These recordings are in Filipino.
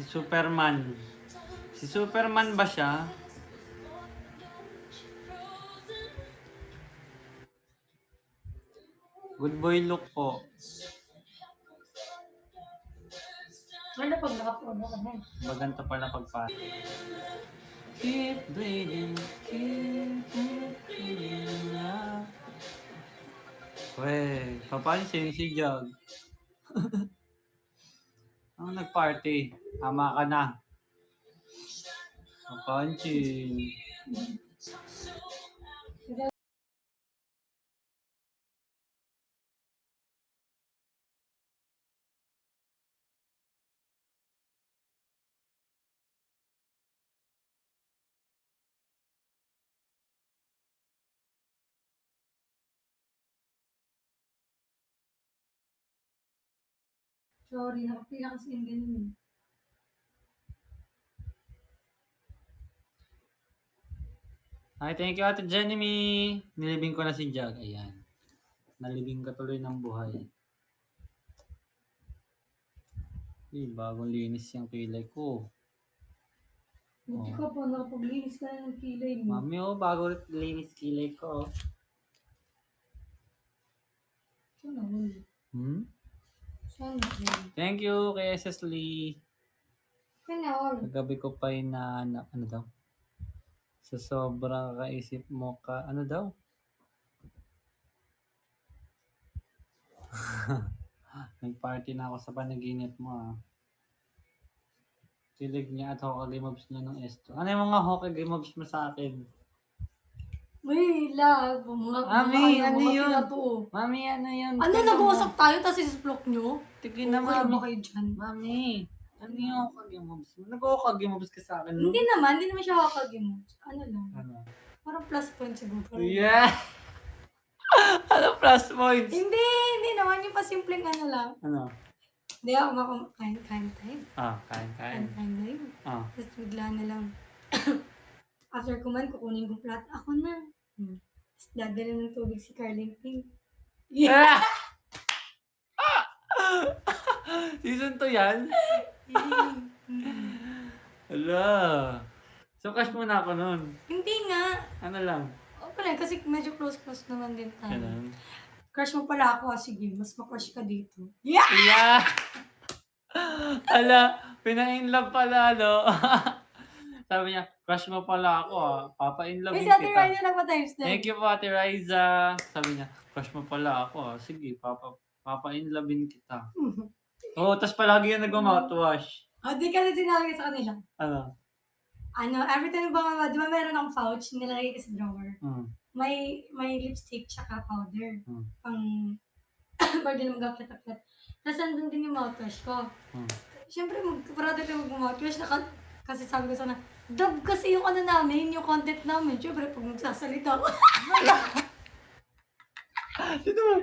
Si Superman. Si Superman ba siya? Good boy look po. Ano pag nakapuno ka na? Maganda pala pagpa. Keep bleeding, keep bleeding out. Wey, papansin si Jog. Ang nag-party. Tama ka na. Papansin. Sorry, nakapila kasi yung ganun. Ay, thank you Ate Jenny. Nilibing ko na si Jog. Ayan. Nalibing ka tuloy ng buhay. Bagong linis yung kilay ko. Buti ka pa, nakapaglinis ka na ng kilay mo. Mami, bago linis kilay ko. Sana all. Sana all. Thank you kay SS Lee. Sana all. Kagabi ko pa ano daw? Sa sobrang kaisip mo ka, ano daw? Nag-party na ako sa panaginip mo. Kilig niya at Hokage mobs niya ng S2. Ano yung mga Hokage mobs mo sa akin? Uy, love. Mami, ano yun? Tinato. Mami, ano yun? Ano, nag-uusap tayo, tapos isisplok nyo? Tigil na, Okay mami. ba kayo dyan? Mami, ano yung Hokage mobs mo? Nag-Hokage mobs ka sa akin, no? Hindi naman siya Hokage mo. Ano lang. Ano? Parang plus point siguro. Yeah! Ano plus points? Hindi naman. Yung pasimpleng ano lang. Ano? Hindi ako kain time. Kain. Kain time. Tapos bigla na lang. After kumain, kukunin ko plat. Ako na. Tapos dadala ng tubig si Carling Pink. Yeah! Season 2 yan? Hala. So, cash muna ako nun. Hindi nga. Ano lang? Okay lang, kasi medyo close naman din tayo. Ganun. Crush mo pala ako. Sige, mas ma-crush ka dito. Yeah! Hala, pina-inlove pala, no? Sabi niya, crush mo pala ako, papa-inlove May kita. sa atin Ryan nagpa-times din. Thank you po, Ate Riza. Sabi niya, crush mo pala ako, Sige, papa-inlovein kita. Tas palagi yan nag-mouthwash. Di kasi sinabi sa kanila. Ano? Every time ba, di ba meron akong pouch, nilalagay ko sa drawer. May lipstick tsaka powder. Pang din mag-aklat-aklat. Tapos nandun din yung mouthwash ko. Siyempre, parado kayo mag-mouthwash. Kasi sabi ko sana, dub kasi yung ano namin, yung content namin. Siyempre, pag magsasalita ako. Sino mo?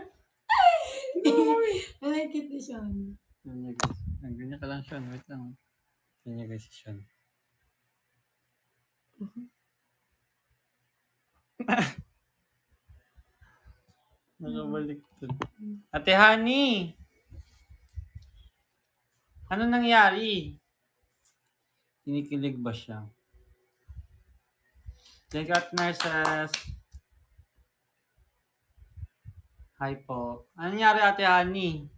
I like it ni Sean. Ganyan guys. Ganyan ka lang, Sean. Wait lang. Ganyan guys si Sean. Nakabaliktad. Ate Honey! Ano nangyari? Kinikilig ba siya? Thank you, Ate Nurses. Hi po. Ano nangyari, Ate Honey?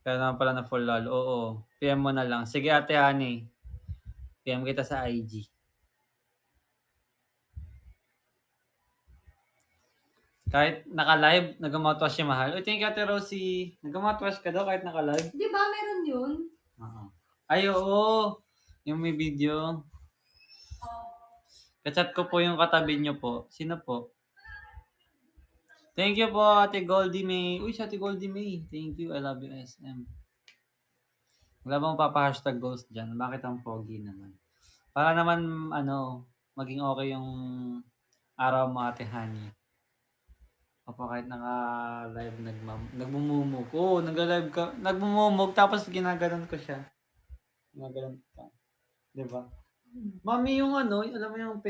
Kaya naman pala na full lol. Oo. PM mo na lang. Sige, Ate Honey. PM kita sa IG. Kahit naka-live, nag-mouthwash siya mahal. Thank you, Ate Rosie. Nag-mouthwash ka daw kahit naka-live? Di ba meron yun? Ay, oo. Yung may video. Kachat ko po yung katabi niyo po. Sino po? Thank you po, Ate Goldie May. Uy, si Ate Goldie May. Thank you. I love you, SM. Wala bang papa-hashtag ghost dyan? Bakit ang pogi naman? Para naman, maging okay yung araw mo, Ate Honey. Kahit naka-live, nagmumumog. Oo, nag-live ka. Nagmumumog, tapos ginaganon ko siya. Ginaganon ko. Diba? Mami, yung alam mo yung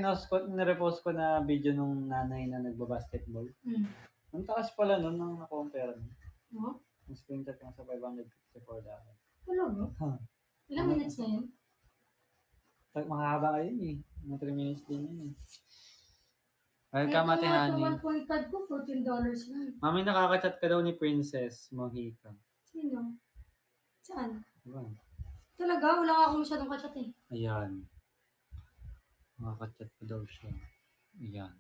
nirepost ko na video nung nanay na nagbabasketball? Ang taas pala nun nang na-compare. Ang screenshot lang sa $554. Talaga? Huh. Ilang minutes na yun? Mahaba yun eh. Mga 3 minutes din yun eh. Ito Welcome, Ate nga, ito Honey. 1.5 ko, $14 lang. Mami, nakaka-chat ka daw ni Princess Mojica. Sino? Saan? Diba? Talaga? Wala nga ako masyadong kachat eh. Ayan. Nakaka-chat ko daw siya. Ayan.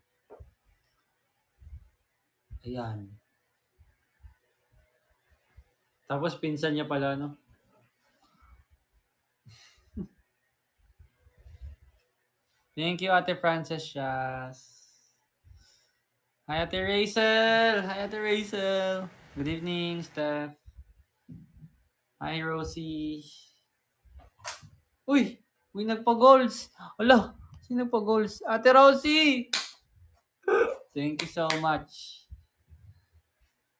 Ayan. Tapos pinsan niya pala, no? Thank you, Ate Frances Shas. Hi, Ate Rachel! Hi, Ate Rachel! Good evening, Steph. Hi, Rosie. Uy! Uy, nagpa-goals! Ala! Sino nagpa-goals? Ate Rosie! Thank you so much.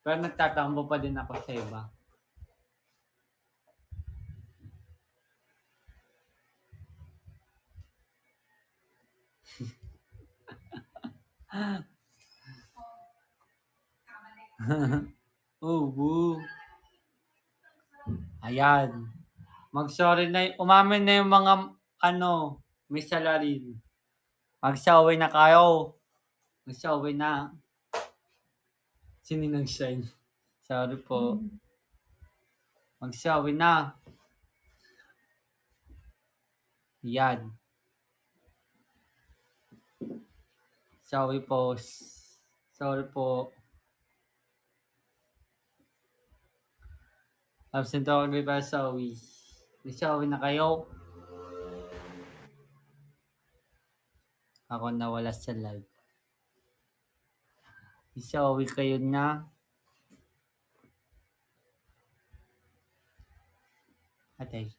Pero nagtatambo pa din ako sa iba. Oh, boo. Ayan. Mag-sorry na, umamin na yung mga, may salarin. Mag-sorry na kayo. Mag-sorry na. Sino nag-shine? Sorry po. Mag-sorry na. Yan. Sorry po. Sorry po. Absent ako kay para sorry. Sorry na kayo. Ako nawala sa live. Sorry kayo na. Atay.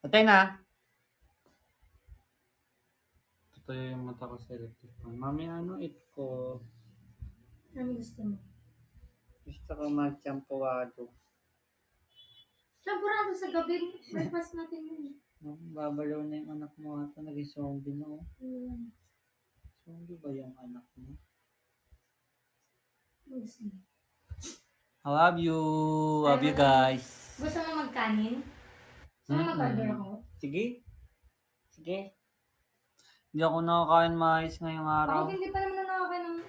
Atay na. Ito yung mata ko sa electric fan. Mami, ito ko? Ano gusto mo? Gusto ko mag-champuado. Champurado sa gabi. Breakfast natin yun. Babalaw na yung anak mo ata. Naging zombie na oh. Hmm. Zombie ba yung anak mo? Ano gusto mo? I love you. Love you guys. Gusto mo magkanin? Gusto mo mag-order ako? Sige. Sige. Hindi ako nakakain maayos ngayong araw. Ako hindi pa naman nakakain ng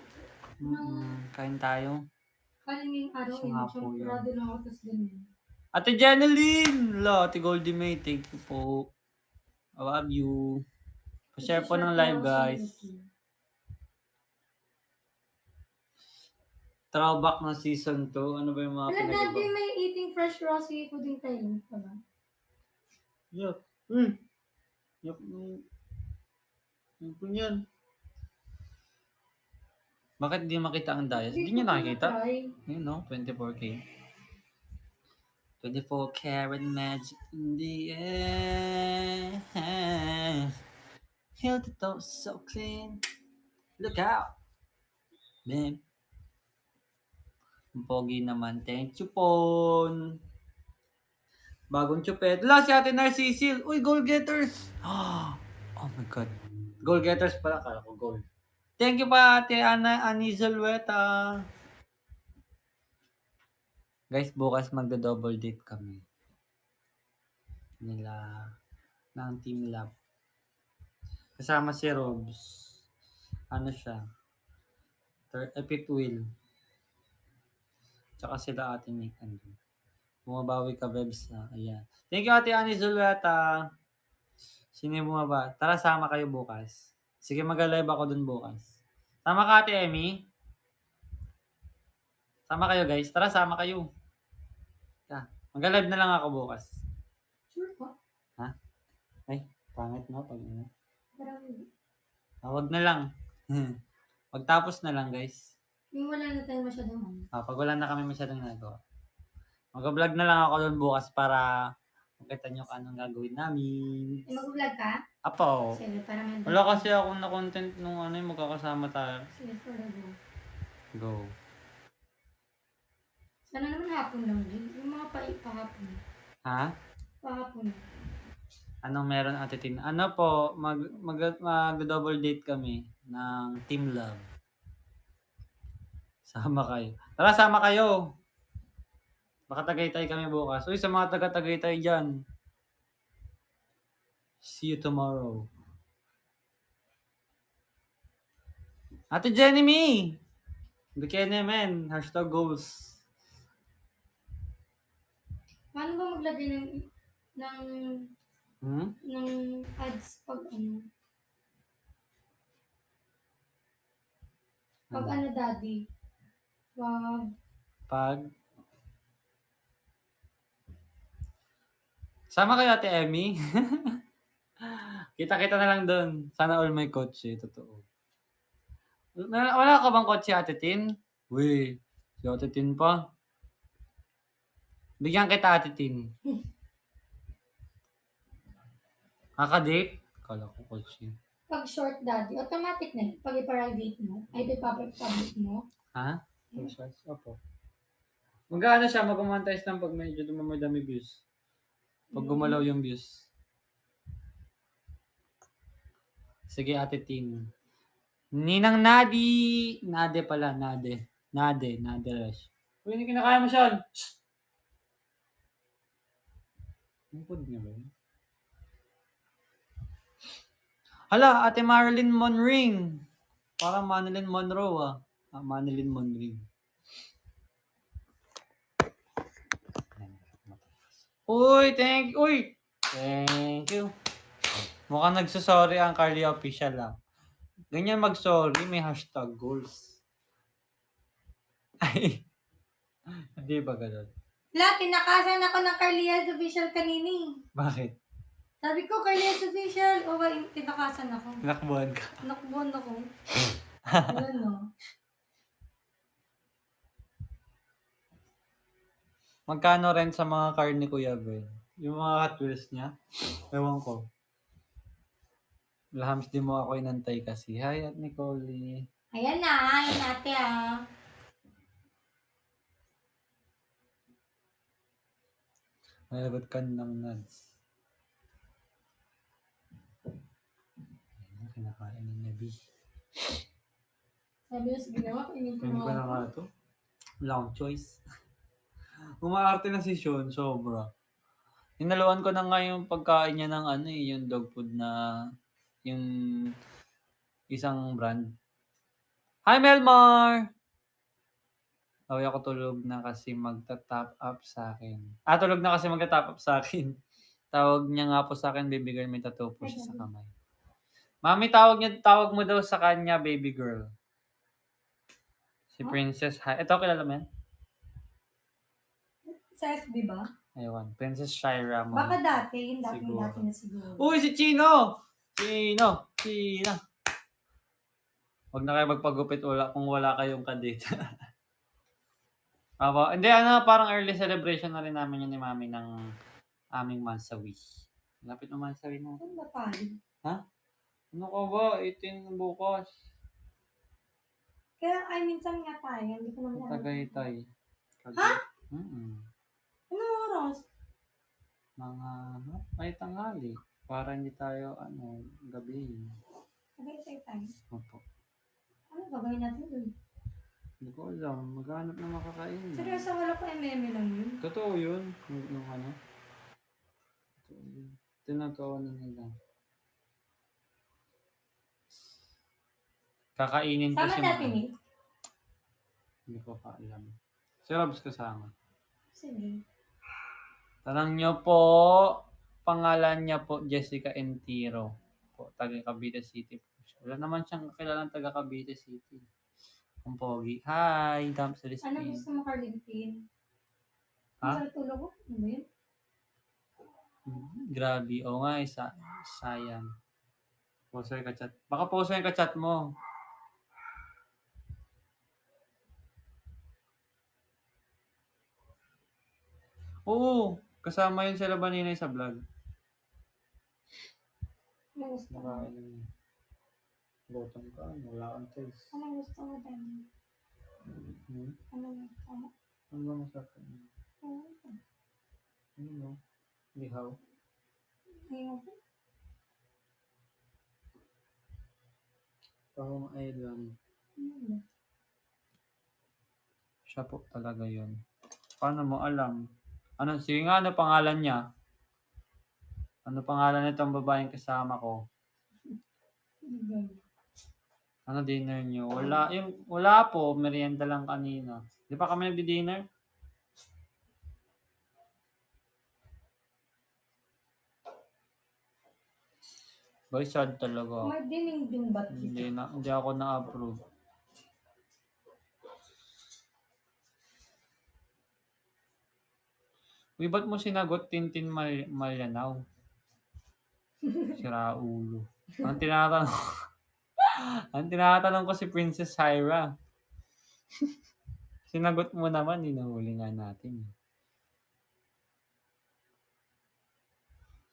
Kain tayo. kanin ngayong araw. Siya nga po yun. Champurado lang ako tapos ganyan. Ate Janeline! Ate Goldie May, thank you po. I love you. Pa-share po ng live, guys. Throwback na season 2. Ano ba yung mga pinag-iba? Dati may eating fresh raw seafood in Thailand pa ba? Yuck. Yuck. Yung po yan. Bakit di makita ang diet? Hindi nyo nakikita? Yun no, 24K. 24 karat magic in the air. Heal the door so clean. Look out. Man. Pogi naman. Thank you po. Bagong chupet. Wala si Ate Narcisil. Uy, goal getters. Oh my God. Goal getters pala. Kala ko goal. Thank you pa Ate Anizalweta. Guys, bukas magdo-double date kami. Nila ng Team Lab. Kasama si Robs. Ano siya? Epic Wheel. Tsaka sila Ate Nick. Bumabawi ka, Bebs. Ayan. Thank you, Ate Ani Zulweta. Sino yung bumaba? Tara, sama kayo bukas. Sige, mag-live ako dun bukas. Sama ka, Ate Emmy. Sama kayo, guys. Tara, sama kayo. Mag-live na lang ako bukas. Sure po. Ha? Ay, pangit na. Parang Wag na lang. Pagtapos na lang, guys. yung wala na tayo masyadong Pag wala na kami masyadong nagawa. Mag-vlog na lang ako doon bukas para makita nyo kung anong gagawin namin. mag-vlog ka? Apo. Sige, para may Wala kasi akong na-content nung yung magkakasama tayo. Sige, for go. Go. Sana naman hapon lang din. Yung mga pahapon. Ha? Pahapon. Anong meron, Ate Tin? Ano po, mag-double date kami ng Team Love. Sama kayo. Tara, sama kayo. Baka Tagaytay kami bukas. Uy, sa mga taga-Tagaytay dyan. See you tomorrow. Ate Jenny Me! Bikini men. Hashtag goals. Paano ba maglagay Hmm? ng ads pag ano? Pag Ano? ano, daddy? Pag... Sama kayo Ate Emmy? Kita-kita na lang doon. Sana all may kotse. Totoo. Wala ka bang kotse Ate Tin? Uy, si Ate Tin pa. Bigyan kita Ate Tin. Kakadate? Kala ko kotse. Pag short, daddy, automatic na yun. Pag i-private mo, ay ipapublic mo. Ha? Pag shorts? Opo. Mag-ano siya, mag-monetize lang pag medyo dumami views. Pag gumalaw yung views. Sige Ate Tin. Ninang Nadi. Nade pala, Nade. Nade Rush. Uy, hindi kinakaya mo siya. Ang pod niya ba yun? Hala, Ate Marilyn Monring. Parang Manilyn Monroe ah. Manilyn Monring. Uy, thank you. Uy! Thank you. Mukhang nagsasorry ang Carly Official ah. Ganyan mag-sorry, may hashtag goals. Ay, hindi ba ganun? Wala, tinakasan ako ng Carlias Official kanini. Bakit? Sabi ko, Carlias Official. O ba, tinakasan ako. Nakbuhan ka. Nakbuhan ako. Wala no. Magkano rin sa mga car ni Kuya Ben? Yung mga Hot Wheels niya? Ewan ko. Lahams di mo ako inantay kasi. Hi at Nicole. Ayan na, ayan natin ah. Malagot ka ng nuts. Ayan, kinakain ni Nebi. Sabi na, sige na, kainin ko Kainin ko na ako. nga ito. Wala akong choice. Umaarte na si Sean, sobra. Hinaluan ko na nga yung pagkain niya ng ano eh, yung dog food na yung isang brand. Hi Melmar! Sabi ako tulog na kasi magta-top up sa akin. Tulog na kasi magta-top up sa akin. Tawag niya nga po sa akin, baby girl, may tattoo po siya sa kamay. Mami, tawag mo daw sa kanya, baby girl. Si Princess, ito kilala mo yan? Sa FB ba? Ayun, Princess Shira mo. Baka dati, yung dati Siguro. na siguro. Uy, si Chino! Chino! Huwag na kayo magpagupit kung wala kayong kadate. Hindi, parang early celebration na rin namin yun ni Mami ng aming Mansawi. Lapit ng Mansawi na. Ano ba tayo? Ha? Ano ka ba? 18 bukas. Kaya, minsan nga tayo, hindi ko naman alam. Tagaytay. Ha? Ano oras? Mga, may tanghali. Para hindi tayo, gabi. Tagaytay tayo. Opo. Ano gagawin natin dun? Hindi ko alam. Maghanap na makakain. Seryoso, wala pa MM lang yun. Totoo yun. Nung ano. Totoo yun. Tinatawa na nila. Kakainin ko Sama si natin Mami. eh. Hindi ko pa alam. Si Robs kasama. Sige. Tanong nyo po. Pangalan niya po, Jessica Entiro. Po, taga Cavite City po siya. Wala naman siyang kakilalang taga Cavite City. Ang pogi. Hi, Dump sa Ano gusto mo, Carlingpin? Ha? Sa tulog ko? Ano ba yun? Grabe. Oo nga, sayang. Poser ka chat. Baka poser ka chat mo. Oo, kasama yun sila Baninay sa vlog. Ano gusto mo? Bottom ka, wala kang taste. Ano gusto mo, Dani? Ano gusto mo? Ano ba masarap? Ano? Lihaw. Ayun. Pang island. Siya po talaga yun. Paano mo alam? Ano, sige nga, ano pangalan niya? Ano pangalan nitong babaeng kasama ko? Ano dinner niyo? Wala po, merienda lang kanina. Di pa kami nagdi-dinner? Boy, sad talaga. May dininding ba't Hindi ako na-approve. Uy, ba't mo sinagot Tintin Malyanaw? Sira ulo. Ang tinatanong ko si Princess Hyra. Sinagot mo naman, hinahuli nga natin.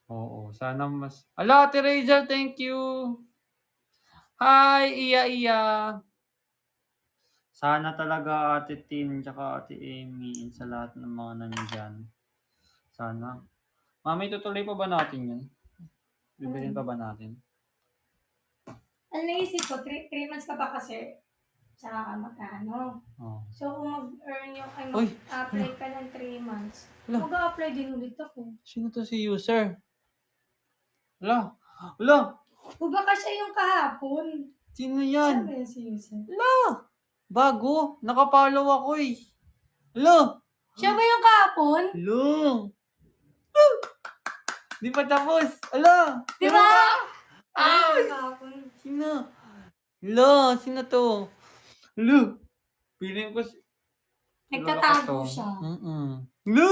Oo, sana mas... Ala, Ate Rachel, thank you! Hi, Iya. Sana talaga Ate Tin, tsaka Ate Amy, sa lahat ng mga nandyan. Sana. Mami, tutuloy pa ba natin yun? Bibilin pa ba natin? Ang naisip ko, 3 months ka pa kasi. Tsaka ka magkano. Oh. So, kung mag-earn yung, Uy! mag-apply ka ng 3 months, Wala. mag-a-apply din ulit ako. Sino to si user? Wala! O baka siya yung kahapon. Sino yan? Sabi si user. Wala! Bago! Nakapollow ako eh. Wala! Siya ba yung kahapon? Wala! Di pa tapos! Wala! Di ba? Ay! Kahapon. Sino? Wala! Sino to? Wala! Piling ko si... Nagtatago siya. Wala!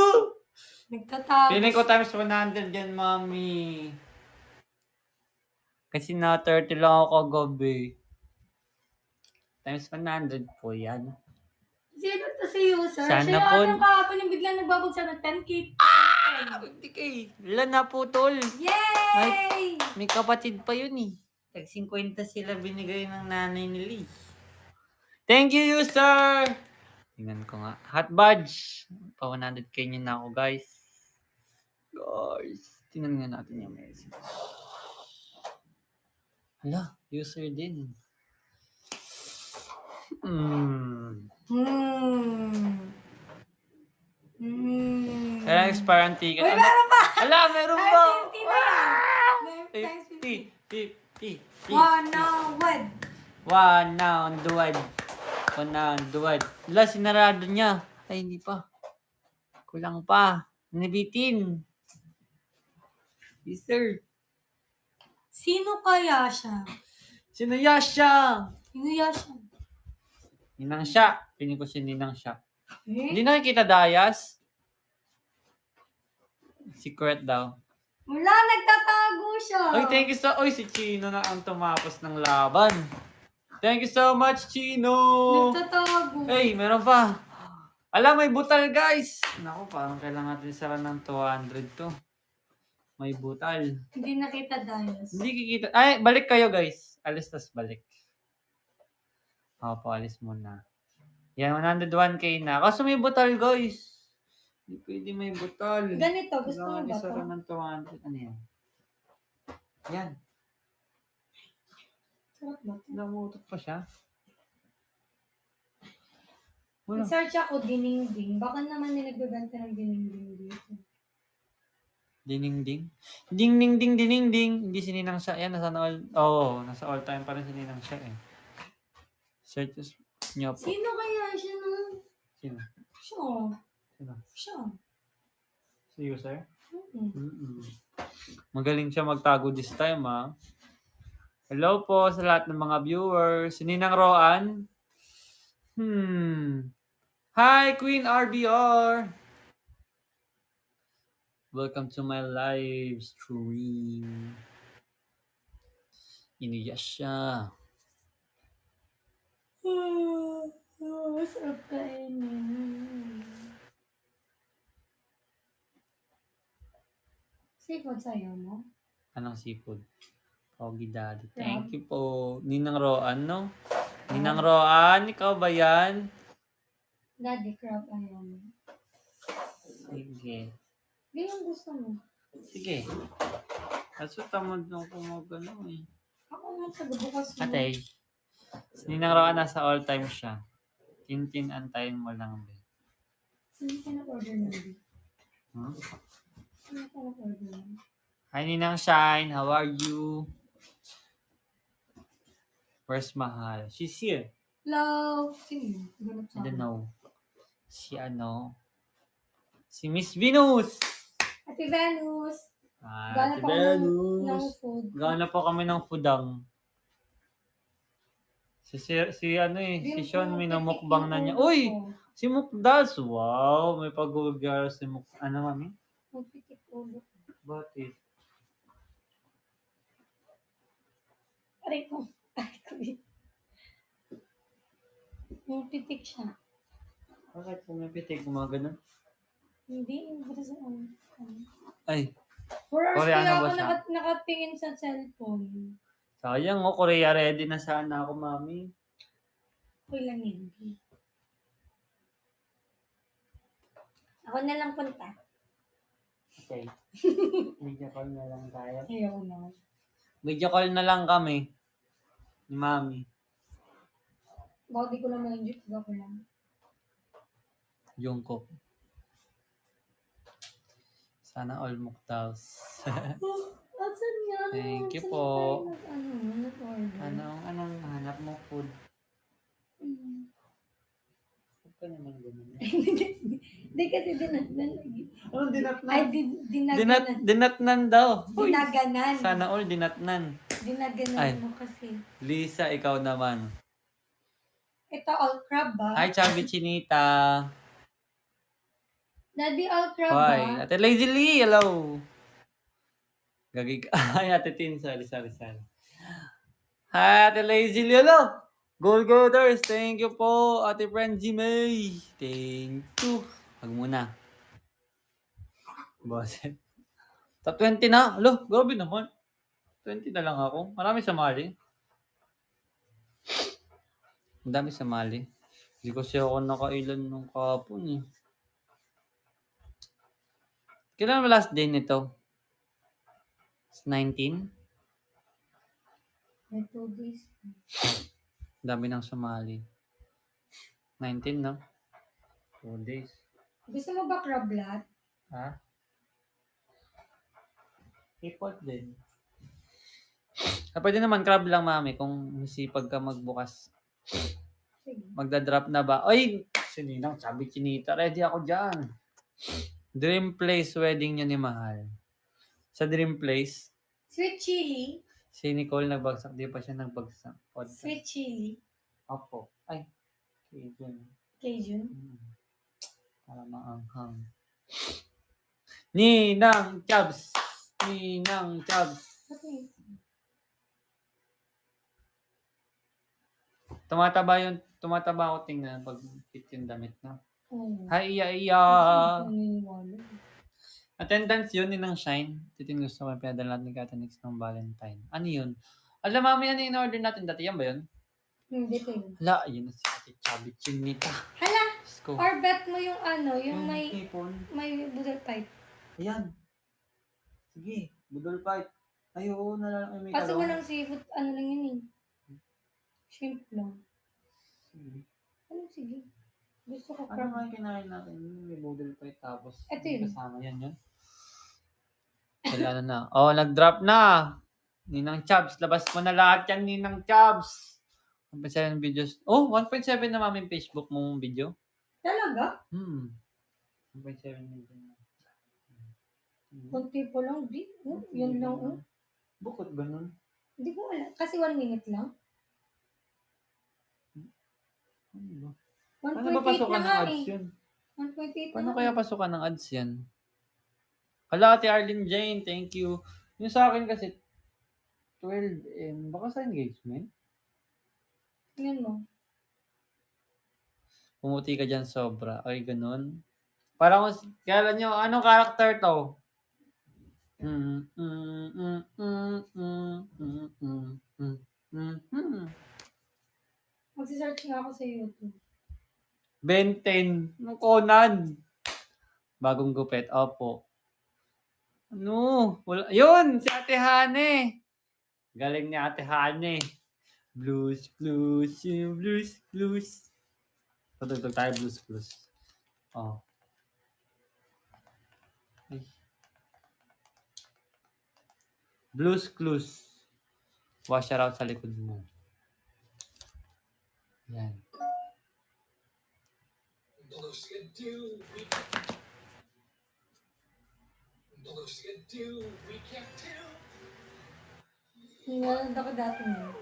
Nagtatago. Piling ko times 100 yan, mami. Kasi na 30 lang ako kagabi. Times 100 po yan. Sino to si user? Sana siya po. yung kahapon yung biglang nagbabagsak ng 10K. Hindi kay. Wala na po, tol. Yay! May kapatid pa yun eh. Tag 50 sila binigay ng nanay ni Lee. Thank you, user! Tingnan ko nga. Hot badge. Pa 100k nyo na ako, guys. Tingnan nga natin yung message. Hala, user din. Kaya expire ang ticket. Uy, meron pa! Hala, meron ba? 50 na yan. 50. One now, Duwad. Wala, sinarado niya. Ay, hindi pa. Kulang pa. Nabitin. Yes, sir. Sino kaya siya? Sino Yasha? Ninang siya. Piling ko si Ninang siya. Hindi nakikita Dayas? Secret daw. Wala, nagtatago siya. Oy, thank you so... Oy, si Chino na ang tumapos ng laban. Thank you so much, Chino! Nagtatago. Hey, meron pa. Alam, may butal, guys. Naku, parang kailangan natin sara ng 200 to. May butal. Hindi nakita Dayas. Hindi kikita. Ay, balik kayo, guys. Alis tas balik. Opo, alis muna. Yan, 101k na. Kaso may butal, guys. Hindi pwede may butal. Ganito, gusto mo Kailangan ba isara to? ng 200. Ano yan? Yan. Sarap ba to? Namutot pa siya. Wala. Nag-search ako, dininding. Baka naman nagbebenta ng dininding dito. Dininding. Ding. Hindi si Ninang siya. Yan, nasa all time pa rin si Ninang siya eh. Searches niyo po. Sino kaya siya nun? Sino? Siya. Si user? Mm-mm. Magaling siya magtago this time, ha? Hello po sa lahat ng mga viewers. Si Ninang Roan. Hi, Queen RBR. Welcome to my live stream. Iniyak siya. Masarap kainin. Seafood sa'yo mo? Anong seafood? Pogi Daddy. Thank you po. Ninang Roan, no? Ninang Roan, ikaw ba yan? Daddy crab ayaw mo. Sige. Hindi yung gusto mo. Sige. Kaso tamad nung kumagano eh. Ako nga sa bukas mo. Ate, si Ninang Roan nasa all time siya. Tintin, antayin mo lang. Sino ka nag-order na? Hmm? Sino ka nag-order na? Hi, Ninang Shine. How are you? Where's Mahal? She's here. Hello! Sino? Ganap I sa don't akin. know. Si Miss Venus. Ate Venus! Ate Gana pa ako ng Venus. food. Gana po kami ng fudang. Si Sean minumukbang na niya. Uy! Si Mukdas. Wow, may pag-ugar si Ano, mami? Magpitik ulo. Bakit? Aray ko. Yung pitik siya. Bakit pumipitig? Gumagano? Hindi, yung basta sa Ay, 4 hours Koreano kaya ba ako siya? nakatingin sa cellphone. sayang oh. Korea ready na sana ako, mami. Okay lang hindi. Ako na lang punta. Okay. Video call na lang tayo. Ayoko na. Video call na lang kami. Ni mami. Baka di ko lang ma-enjoy. Baka ko lang. Jungkook. Sana all Mukdaws. Asan yan? Thank you Saan po. tayo nag-order? Anong hanap mo food? Mm. Huwag ka naman ganun. Hindi kasi dinagnan lagi. Anong dinatnan? Ay, dinaganan. Dinatnan daw. Uy, Dinaganan. sana all dinatnan. Dinaganan Ay. mo kasi. Lisa, ikaw naman. Ito all crab ba? Hi, Chubby Chinita. Daddy all crab Hi, ba? Ate Lazy Lee, hello. Gagig. Ay, Ate Tin, sorry. Hi, Ate Lazy Lee, hello. Gold Golders, thank you po. Ate Frenzy May, thank you. Wag muna. Boss. Top 20 na. Alo, grabe naman. 20 na lang ako. Marami sa mali. Ang dami sa mali. Hindi kasi ako nakailan nung kahapon eh. Kailan mo last day nito? 19? May 2 days. Dami ng sumali. 19, no? 2 days. Gusto mo ba crab lat? Ha? Ipot din. Pwede naman crab lang, mami, kung masipag ka magbukas. Sige. Magdadrop na ba? Ay! Sininang, sabi Chinita. Ready ako dyan. Dream Place wedding niya ni Mahal. Sa Dream Place, Sweet chili. si Nicole nagbagsak. Di pa siya nagbagsak. Podcast. Sweet chili. Opo. Ay. Cajun. Cajun. Para maanghang. Ninang Chabs. Ninang Chabs. Okay. Tumataba ako tingnan pag fit yung damit na. Oh. Hi, iya. Naniniwala. Attendance yun, Ninang Shine. Titin gusto ko pinadala natin kay Ate Nix ng Valentine. Ano yun? Alam, mami, ano yung in-order natin dati? Yan ba yun? Hindi ko yun. Hala, yun na si Ate Chubby Chinita. Hala! Let's go. Or bet mo yung ano, yung Ipon. may budol pipe. Ayan. Sige, budol fight. Ay, oo, may Kaso talong. walang seafood, ano lang yun eh. Shrimp lang. Sige. Ano sige? Gusto ko Ano crab. nga yung kinain natin? May budol fight tapos. Ito yun. Kasama yan yun. Wala na. Oh, nag-drop na. Ninang Chabs, labas mo na lahat yan, Ninang Chabs. 1.7 videos. Oh, 1.7 na mami Facebook mong video. Talaga? 1.7 video. Kunti po lang, di. Yun lang. Bukod ganun. Hindi ko alam. Kasi 1 minute lang. Ano ba? 1.8 Paano ba pasukan na ng nga ads eh. yun? 1.8 Paano na kaya nga. pasukan ng ads yan? Hala, Ate Arlene Jane, thank you. Yung sa akin kasi, 12 baka sa engagement. Tingnan mo. Pumuti ka dyan sobra. Ay, ganun. Parang, kaya nyo, anong character to? Magsisearch nga ako sa YouTube. Ben 10. Nung Conan. Bagong gupit. Opo. Ano? Wala. Yun! Si Ate Hane. Galing ni Ate Hane. Blues. Patugtog tayo blues. Oh. Blues Clues. Wash out sa likod mo. Yan. Nanonood ako dati mo.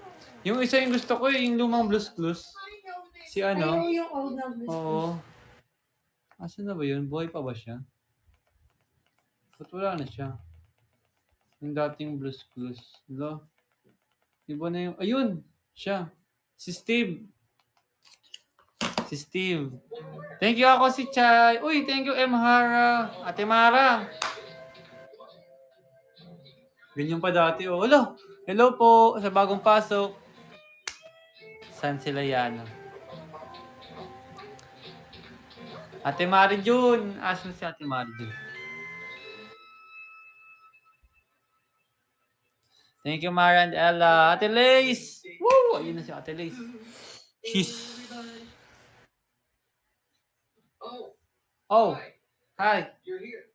Yung isa yung gusto ko, yung lumang Blues Clues. Si ano? Ay, yung old na Blues Oo. Asan na ba yun? Buhay pa ba siya? Ba't wala na siya? Yung dating Blues Clues. Hello? Iba na yung... Ayun! Siya. Si Steve. Si Steve. Thank you ako si Chay. Uy, thank you M. Hara. Ate Mara. Ganyan pa dati. Oh. Hello. Hello po sa bagong pasok. San sila yan? Ate Mari Jun. Asan si Ate Mari Jun? Thank you, Mara and Ella. Ate Lace! Woo! Ayun na si Ate Lace. She's... Oh! Hi! You're here.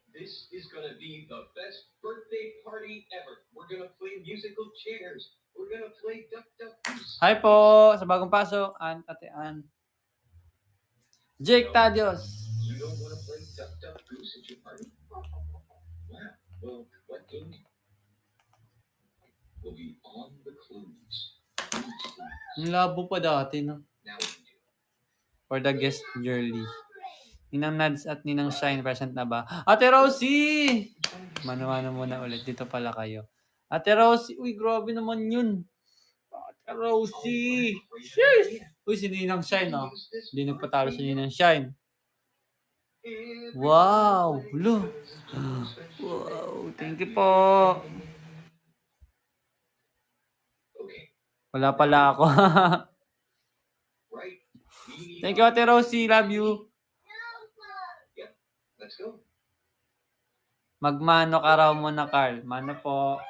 This is gonna be the best birthday party ever. We're gonna play musical chairs. We're gonna play Duck Duck Goose. Hi po! Sa bagong pasok, Ate Ann. Jake Tadios. You don't wanna play Duck Duck Goose at your party? Wow. Well, what game will be on the clues? Ang labo pa dati, no? Now what do you do? For the guest girly. Ninang Nads at Ninang Shine, present na ba? Ate Rosie! Mano-mano muna ulit. Dito pala kayo. Ate Rosie! Uy, grabe naman yun. Ate Rosie! Sheesh! Uy, si Ninang Shine, no? Hindi nagpatalo si Ninang Shine. Wow! Look! Wow! Thank you po! Okay, Wala pala ako. right. Thank you, Ate Rosie. Love you. Let's go. Magmano ka raw muna, Carl. Mano po.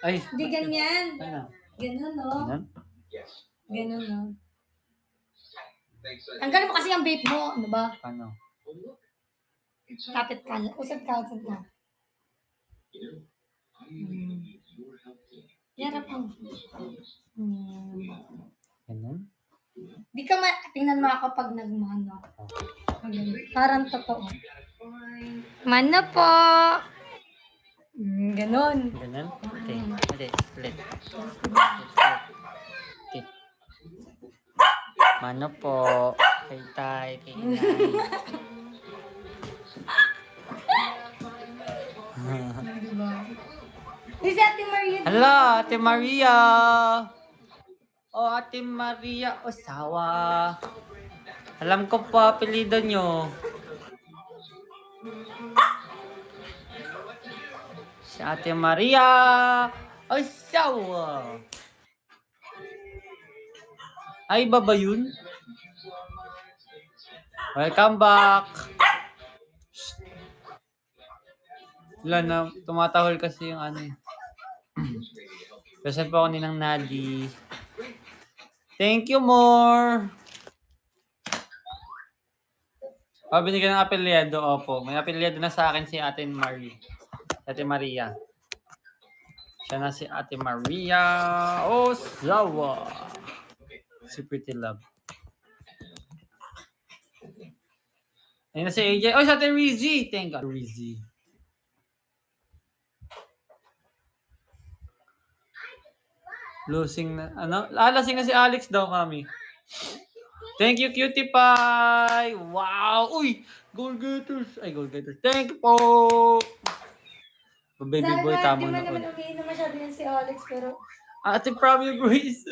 Ay! Hindi ganyan. Ano? Ganun, no? Ganun? Yes. Ganun, no? Thanks. Tanggalin mo kasi ang vape mo. Ano ba? Ano? Oh, look. It's Kapit ka. Usap ka, usap ka. You know, I really need your help today. Yarap mo. Ganun? Di ka tingnan mo ako pag nagmano. Parang totoo. Mano po! Ganon. Ganun? Okay. Ulit. Okay. Mano po. Kay Tay, kay Inay. Si Ate Maria. Hello, Ate Maria! Oh, Ate Maria Osawa. Alam ko po apelido nyo. Si Ate Maria Osawa. Ay, iba ba yun? Welcome back. Wala na, tumatahol kasi yung ano eh. Present po ako ninang Nadi. Thank you, more. Binigyan ng apelyido, opo. May apelyido na sa akin si Ate Marie. Ate Maria. Siya na si Ate Maria Osawa. Si Pretty Love. Ayun na si AJ. Oh, si Ate Rizzy. Thank God, Rizzy. Losing na, ano? Lasing na si Alex daw, mami. Thank you, Cutie Pie! Wow! Uy! Goal getters! Ay, goal getters. Thank you po! Baby boy, tama na. Di man naman umiinom masyado yan si Alex, pero Ate Promio Grace!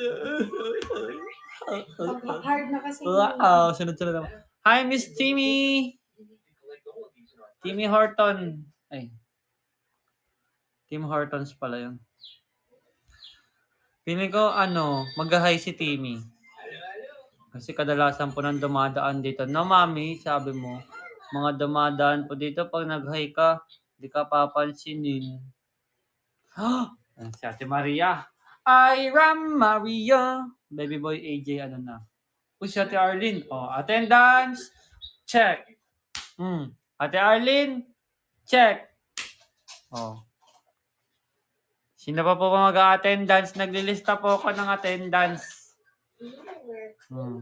hard na kasi. Wow! Sunod-sunod naman. Hi, Miss Timmy! Timmy Horton. Ay. Tim Hortons pala yun. Piling ko, mag-hi si Timmy. Kasi kadalasan po nang dumadaan dito. No, mami, sabi mo, mga dumadaan po dito, pag nag-hi ka, di ka papansinin. Si Ate Maria. Ram Maria. Baby boy AJ, ano na. Uy, si Ate Arlene. Oh, attendance. Check. Ate Arlene. Check. Oh. Sino pa po mag-attendance? Naglilista po ako ng attendance. Hmm.